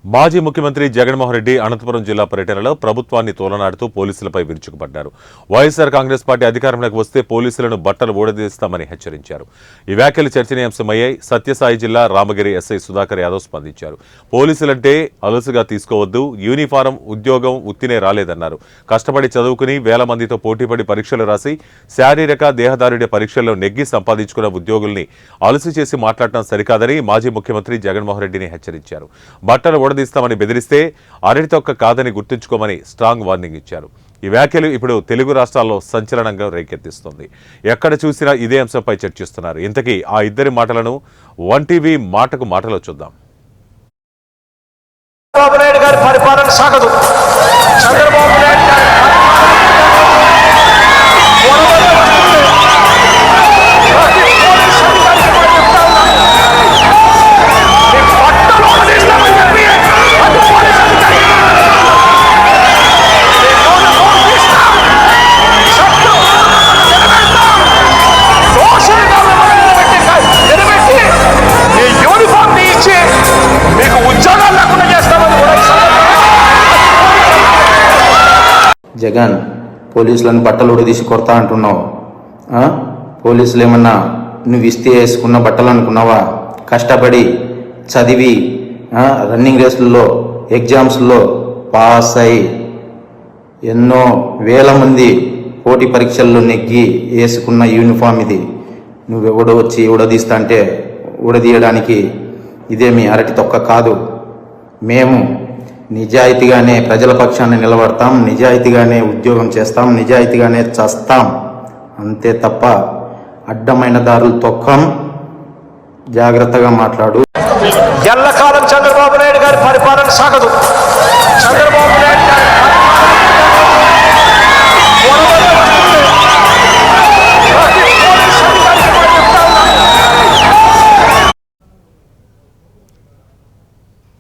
మాజీ ముఖ్యమంత్రి జగన్మోహన్ రెడ్డి అనంతపురం జిల్లా పర్యటనలో ప్రభుత్వాన్ని తోలనాడుతూ పోలీసులపై విరుచుకుపడ్డారు. వైఎస్ఆర్ కాంగ్రెస్ పార్టీ అధికారంలోకి వస్తే పోలీసులను బట్టలు ఊడదీస్తామని హెచ్చరించారు. ఈ వ్యాఖ్యలు చర్చనీయాంశమయ్యాయి. సత్యసాయి జిల్లా రామగిరి ఎస్ఐ సుధాకర్ యాదవ్ స్పందించారు. పోలీసులంటే అలుసుగా తీసుకోవద్దు, యూనిఫారం ఉద్యోగం ఉత్తినే రాలేదన్నారు. కష్టపడి చదువుకుని వేల మందితో పోటీపడి పరీక్షలు రాసి శారీరక దేహదారుడి పరీక్షల్లో నెగ్గి సంపాదించుకున్న ఉద్యోగుల్ని అలుసు చేసి మాట్లాడటం సరికాదని మాజీ ముఖ్యమంత్రి జగన్మోహన్ రెడ్డిని హెచ్చరించారు. బట్టలు ఊడదీస్తామని బెదిరిస్తే అరటితొక్క కాదని గుర్తుంచుకోమని స్ట్రాంగ్ వార్నింగ్ ఇచ్చారు. ఈ వ్యాఖ్యలు ఇప్పుడు తెలుగు రాష్ట్రాల్లో సంచలనంగా రేకెత్తిస్తోంది. ఎక్కడ చూసినా ఇదే అంశంపై చర్చిస్తున్నారు. ఇంతకీ ఆ ఇద్దరి మాటలను వన్ టీవీ మాటకు మాటలో చూద్దాం. చంద్రబాబు నాయుడు గారి పరిపాలన సాగదు. చంద్రబాబు నాయుడు గారి జగన్ పోలీసులను బట్టలు ఉడదీసి కొడతా అంటున్నావు. పోలీసులు ఏమన్నా నువ్వు ఇస్తే వేసుకున్న బట్టలు అనుకున్నావా? కష్టపడి చదివి రన్నింగ్ రేసుల్లో ఎగ్జామ్స్లో పాస్ అయి ఎన్నో వేల మంది పోటీ పరీక్షల్లో నెగ్గి వేసుకున్న యూనిఫామ్ ఇది. నువ్వెవడో వచ్చి ఉడదీస్తా అంటే ఉడదీయడానికి ఇదేమి అరటి తొక్క కాదు. మేము నిజాయితీగానే ప్రజల పక్షాన్ని నిలబడతాం, నిజాయితీగానే ఉద్యోగం చేస్తాం, నిజాయితీగానే చస్తాం. అంతే తప్ప అడ్డమైన దారులు తొక్కం. జాగ్రత్తగా మాట్లాడు. ఎల్లకాలం చంద్రబాబు నాయుడు గారి పరిపాలన సాగదు. చంద్రబాబు నాయుడు